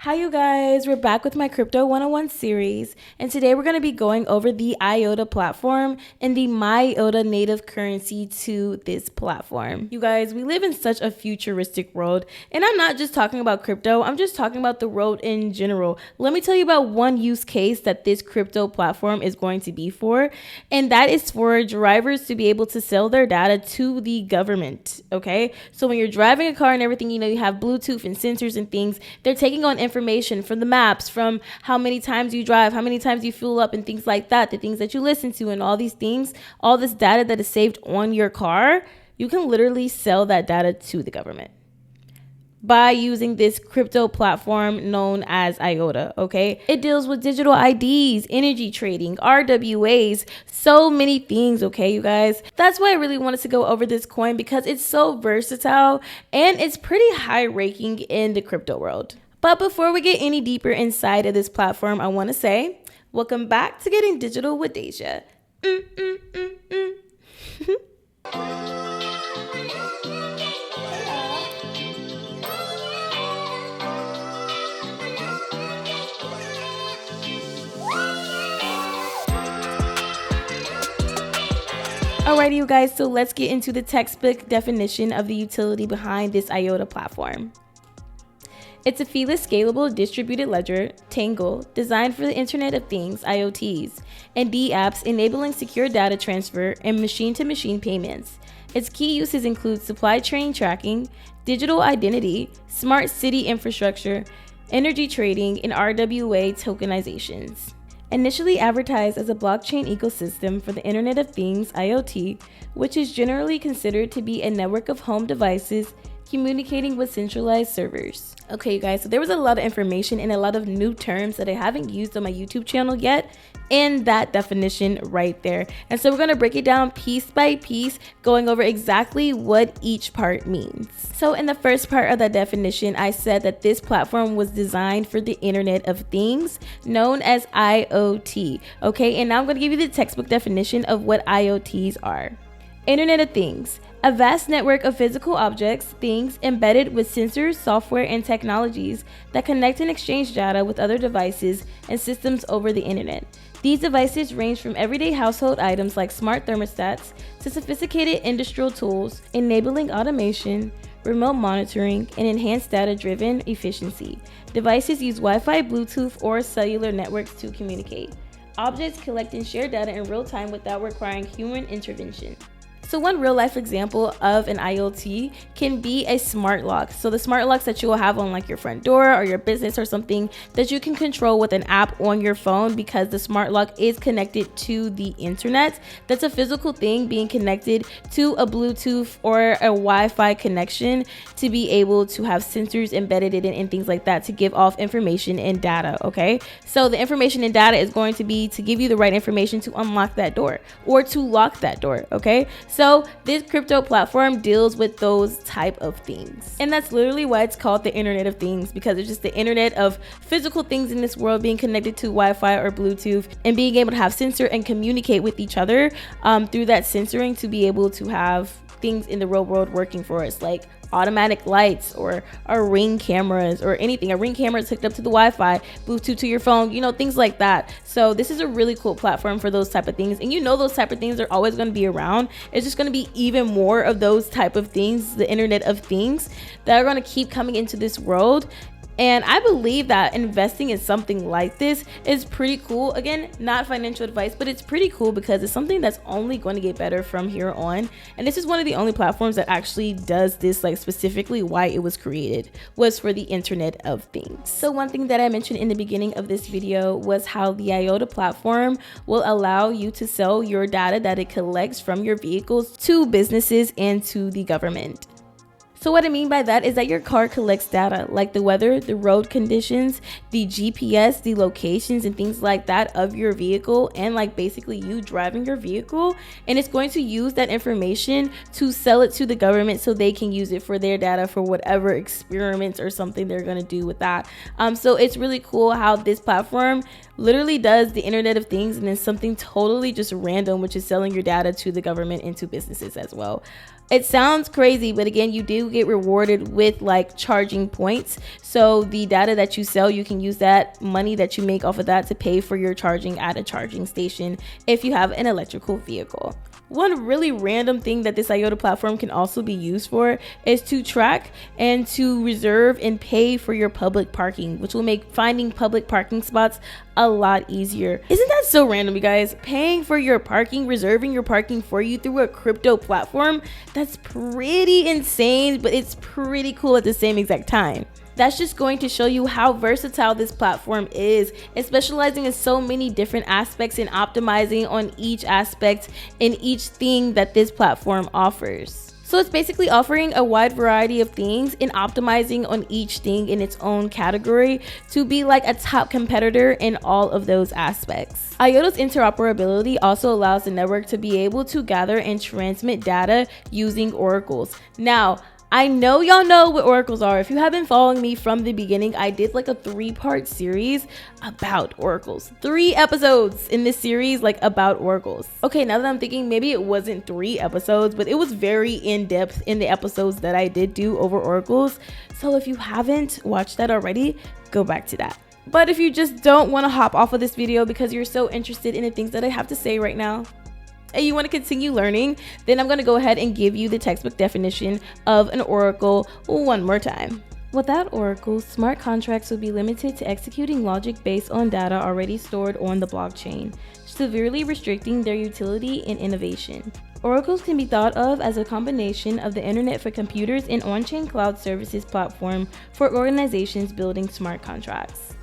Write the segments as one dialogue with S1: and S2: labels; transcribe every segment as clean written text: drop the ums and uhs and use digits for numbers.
S1: Hi you guys, we're back with my Crypto 101 series, and today we're going to be going over the IOTA platform and the MIOTA native currency to this platform. You guys, we live in such a futuristic world, and I'm not just talking about crypto, I'm just talking about the world in general. Let me tell you about one use case that this crypto platform is going to be for, and that is for drivers to be able to sell their data to the government, okay? So when you're driving a car and everything, you have Bluetooth and sensors and things, they're taking on information from the maps, from how many times you drive, how many times you fuel up and things like that, the things that you listen to and all these things, all this data that is saved on your car, you can literally sell that data to the government by using this crypto platform known as IOTA, okay? It deals with digital IDs, energy trading, RWAs, so many things, okay, you guys? That's why I really wanted to go over this coin, because it's so versatile and it's pretty high ranking in the crypto world. But before we get any deeper inside of this platform, I want to say, welcome back to Getting Digital with Deja. Alrighty, you guys, so let's get into the textbook definition of the utility behind this IOTA platform. It's a feeless, scalable, distributed ledger, Tangle, designed for the Internet of Things, IoTs, and dApps enabling secure data transfer and machine-to-machine payments. Its key uses include supply chain tracking, digital identity, smart city infrastructure, energy trading, and RWA tokenizations. Initially advertised as a blockchain ecosystem for the Internet of Things, IoT, which is generally considered to be a network of home devices communicating with centralized servers. Okay, you guys, so there was a lot of information and a lot of new terms that I haven't used on my YouTube channel yet in that definition right there. And so we're gonna break it down piece by piece, going over exactly what each part means. So in the first part of that definition, I said that this platform was designed for the Internet of Things, known as IoT. Okay, and now I'm gonna give you the textbook definition of what IoTs are. Internet of Things, a vast network of physical objects, things embedded with sensors, software, and technologies that connect and exchange data with other devices and systems over the internet. These devices range from everyday household items like smart thermostats to sophisticated industrial tools, enabling automation, remote monitoring, and enhanced data-driven efficiency. Devices use Wi-Fi, Bluetooth, or cellular networks to communicate. Objects collect and share data in real time without requiring human intervention. So one real life example of an IoT can be a smart lock. So the smart locks that you will have on like your front door or your business or something that you can control with an app on your phone, because the smart lock is connected to the internet. That's a physical thing being connected to a Bluetooth or a Wi-Fi connection to be able to have sensors embedded in it and things like that to give off information and data, okay? So the information and data is going to be to give you the right information to unlock that door or to lock that door, okay? So this crypto platform deals with those type of things. And that's literally why it's called the Internet of Things, because it's just the internet of physical things in this world being connected to Wi-Fi or Bluetooth and being able to have sensor and communicate with each other through that sensoring to be able to have things in the real world working for us, like automatic lights or Ring cameras or anything. A Ring camera is hooked up to the Wi-Fi, Bluetooth to your phone, things like that. So this is a really cool platform for those type of things. And those type of things are always going to be around. It's just going to be even more of those type of things, the Internet of Things, that are going to keep coming into this world. And I believe that investing in something like this is pretty cool. Again, not financial advice, but it's pretty cool because it's something that's only going to get better from here on. And this is one of the only platforms that actually does this, like specifically why it was created was for the Internet of Things. So one thing that I mentioned in the beginning of this video was how the IOTA platform will allow you to sell your data that it collects from your vehicles to businesses and to the government. So what I mean by that is that your car collects data like the weather, the road conditions, the GPS, the locations and things like that of your vehicle, and like basically you driving your vehicle, and it's going to use that information to sell it to the government so they can use it for their data for whatever experiments or something they're going to do with that. So it's really cool how this platform literally does the Internet of Things and then something totally just random, which is selling your data to the government and to businesses as well. It sounds crazy, but again, you do get rewarded with like charging points. So the data that you sell, you can use that money that you make off of that to pay for your charging at a charging station if you have an electrical vehicle. One really random thing that this IOTA platform can also be used for is to track and to reserve and pay for your public parking, which will make finding public parking spots a lot easier. Isn't that so random, you guys? Paying for your parking, reserving your parking for you through a crypto platform? That's pretty insane, but it's pretty cool at the same exact time. That's just going to show you how versatile this platform is. It's specializing in so many different aspects and optimizing on each aspect in each thing that this platform offers. So it's basically offering a wide variety of things and optimizing on each thing in its own category to be like a top competitor in all of those aspects. IOTA's interoperability also allows the network to be able to gather and transmit data using oracles. Now, I know y'all know what oracles are. If you have been following me from the beginning, I did like a 3-part series about oracles. 3 episodes in this series like about oracles. Okay, now that I'm thinking, maybe it wasn't 3 episodes, but it was very in-depth in the episodes that I did do over oracles. So if you haven't watched that already, go back to that. But if you just don't want to hop off of this video because you're so interested in the things that I have to say right now, and you want to continue learning, then I'm going to go ahead and give you the textbook definition of an oracle one more time. Without oracles, smart contracts would be limited to executing logic based on data already stored on the blockchain, severely restricting their utility and innovation. Oracles can be thought of as a combination of the Internet for Computers and on-chain cloud services platform for organizations building smart contracts.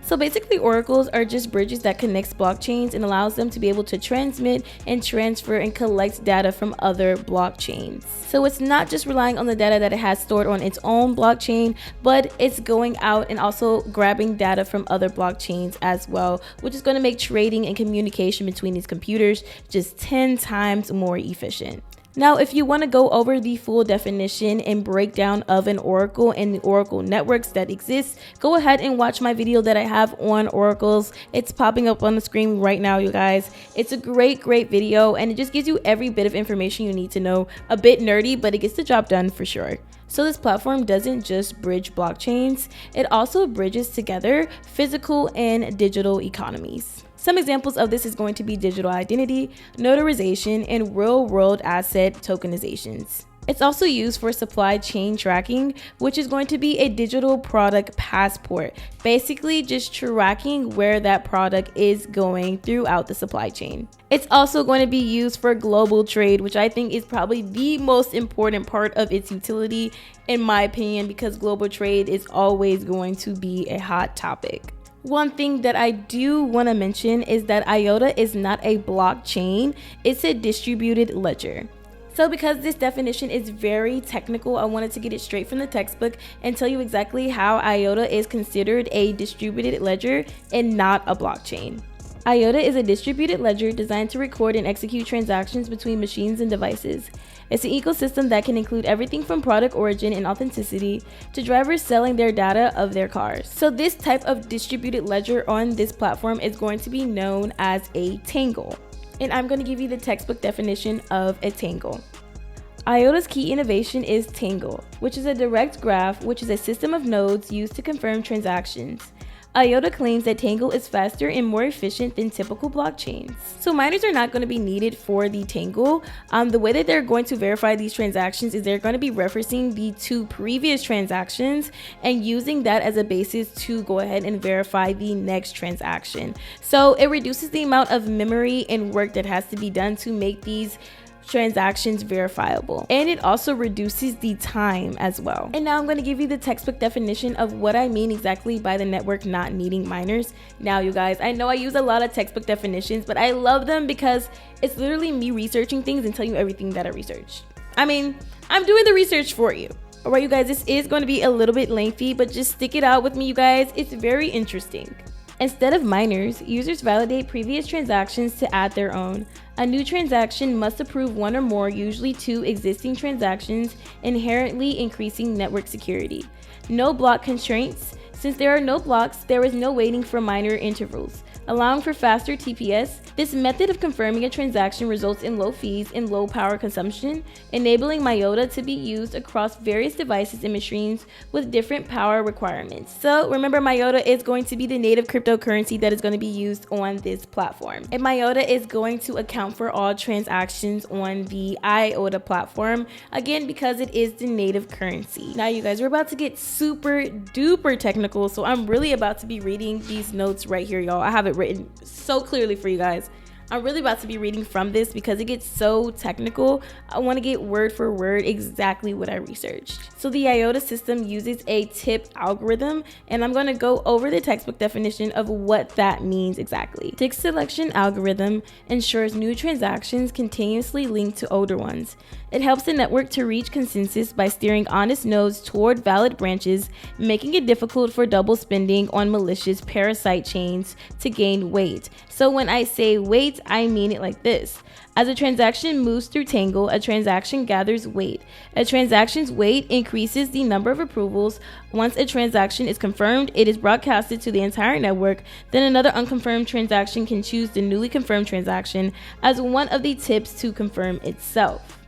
S1: So basically, oracles are just bridges that connects blockchains and allows them to be able to transmit and transfer and collect data from other blockchains. So it's not just relying on the data that it has stored on its own blockchain, but it's going out and also grabbing data from other blockchains as well, which is going to make trading and communication between these computers just 10 times more efficient. Now, if you want to go over the full definition and breakdown of an oracle and the oracle networks that exist, go ahead and watch my video that I have on oracles. It's popping up on the screen right now, you guys. It's a great video, and it just gives you every bit of information you need to know. A bit nerdy, but it gets the job done for sure. So this platform doesn't just bridge blockchains, it also bridges together physical and digital economies. Some examples of this is going to be digital identity, notarization, and real-world asset tokenizations. It's also used for supply chain tracking, which is going to be a digital product passport, basically just tracking where that product is going throughout the supply chain. It's also going to be used for global trade, which I think is probably the most important part of its utility, in my opinion, because global trade is always going to be a hot topic. One thing that I do want to mention is that IOTA is not a blockchain, it's a distributed ledger. So because this definition is very technical, I wanted to get it straight from the textbook and tell you exactly how IOTA is considered a distributed ledger and not a blockchain. IOTA is a distributed ledger designed to record and execute transactions between machines and devices. It's an ecosystem that can include everything from product origin and authenticity to drivers selling their data of their cars. So this type of distributed ledger on this platform is going to be known as a Tangle. And I'm going to give you the textbook definition of a Tangle. IOTA's key innovation is Tangle, which is a direct graph, which is a system of nodes used to confirm transactions. IOTA claims that Tangle is faster and more efficient than typical blockchains. So miners are not going to be needed for the Tangle. The way that they're going to verify these transactions is they're going to be referencing the 2 previous transactions and using that as a basis to go ahead and verify the next transaction. So it reduces the amount of memory and work that has to be done to make these transactions verifiable, and it also reduces the time as well. And now I'm going to give you the textbook definition of what I mean exactly by the network not needing miners. Now you guys, I know I use a lot of textbook definitions, but I love them because it's literally me researching things and telling you everything that I researched. I mean, I'm doing the research for you. Alright you guys, this is going to be a little bit lengthy, but just stick it out with me, you guys. It's very interesting. Instead of miners, users validate previous transactions to add their own. A new transaction must approve 1 or more, usually 2 existing transactions, inherently increasing network security. No block constraints. Since there are no blocks, there is no waiting for minor intervals. allowing for faster TPS. This method of confirming a transaction results in low fees and low power consumption, enabling MIOTA to be used across various devices and machines with different power requirements. So remember, MIOTA is going to be the native cryptocurrency that is going to be used on this platform. And MIOTA is going to account for all transactions on the IOTA platform, again, because it is the native currency. Now you guys, we're about to get super duper technical, so I'm really about to be reading these notes right here, y'all. I have it written so clearly for you guys. I'm really about to be reading from this because it gets so technical. I want to get word for word exactly what I researched. So the IOTA system uses a tip algorithm, and I'm going to go over the textbook definition of what that means exactly. Tick selection algorithm ensures new transactions continuously link to older ones. It helps the network to reach consensus by steering honest nodes toward valid branches, making it difficult for double spending on malicious parasite chains to gain weight. So when I say weight, I mean it like this. As a transaction moves through Tangle, a transaction gathers weight. A transaction's weight increases the number of approvals. Once a transaction is confirmed, it is broadcasted to the entire network. Then another unconfirmed transaction can choose the newly confirmed transaction as one of the tips to confirm itself.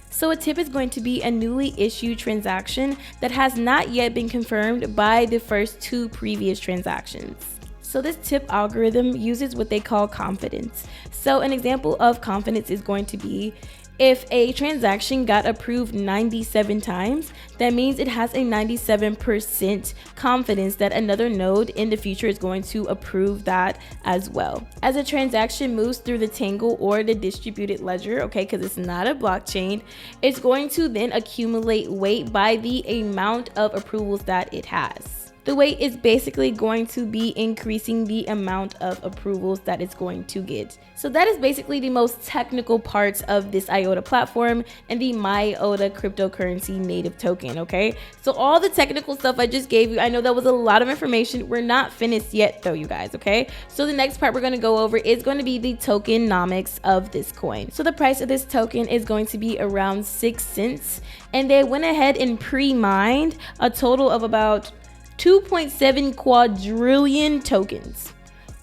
S1: So a tip is going to be a newly issued transaction that has not yet been confirmed by the first two previous transactions. So this tip algorithm uses what they call confidence. So an example of confidence is going to be if a transaction got approved 97 times, that means it has a 97% confidence that another node in the future is going to approve that as well. As a transaction moves through the Tangle or the distributed ledger, okay, because it's not a blockchain, it's going to then accumulate weight by the amount of approvals that it has. The weight is basically going to be increasing the amount of approvals that it's going to get. So that is basically the most technical parts of this IOTA platform and the MIOTA cryptocurrency native token, okay? So all the technical stuff I just gave you, I know that was a lot of information. We're not finished yet though, you guys, okay? So the next part we're gonna go over is going to be the tokenomics of this coin. So the price of this token is going to be around 6 cents. And they went ahead and pre-mined a total of about 2.7 quadrillion tokens.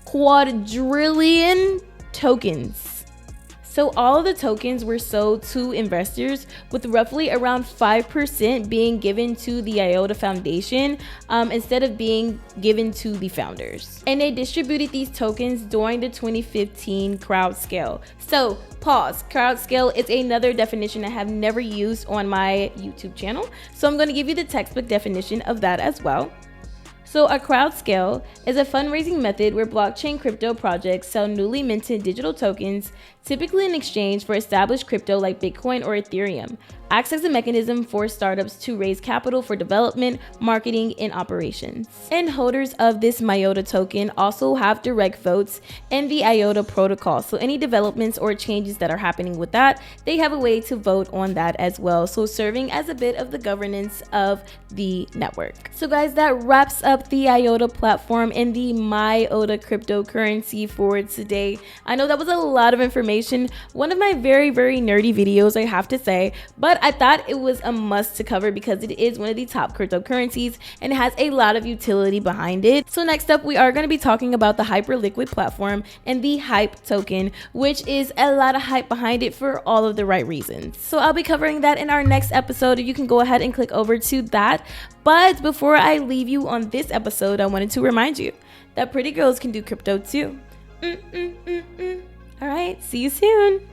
S1: Quadrillion tokens. So all of the tokens were sold to investors, with roughly around 5% being given to the IOTA Foundation instead of being given to the founders. And they distributed these tokens during the 2015 crowd scale. So pause, crowd scale is another definition I have never used on my YouTube channel. So I'm going to give you the textbook definition of that as well. So a crowd scale is a fundraising method where blockchain crypto projects sell newly minted digital tokens, typically in exchange for established crypto like Bitcoin or Ethereum. Acts as a mechanism for startups to raise capital for development, marketing, and operations. And holders of this MIOTA token also have direct votes in the IOTA protocol. So any developments or changes that are happening with that, they have a way to vote on that as well. So serving as a bit of the governance of the network. So guys, that wraps up the IOTA platform and the MIOTA cryptocurrency for today. I know that was a lot of information. One of my very, very nerdy videos, I have to say, but I thought it was a must to cover because it is one of the top cryptocurrencies and it has a lot of utility behind it. So next up, we are going to be talking about the Hyperliquid platform and the Hype token, which is a lot of hype behind it for all of the right reasons. So I'll be covering that in our next episode. You can go ahead and click over to that. But before I leave you on this episode, I wanted to remind you that pretty girls can do crypto too. All right, see you soon.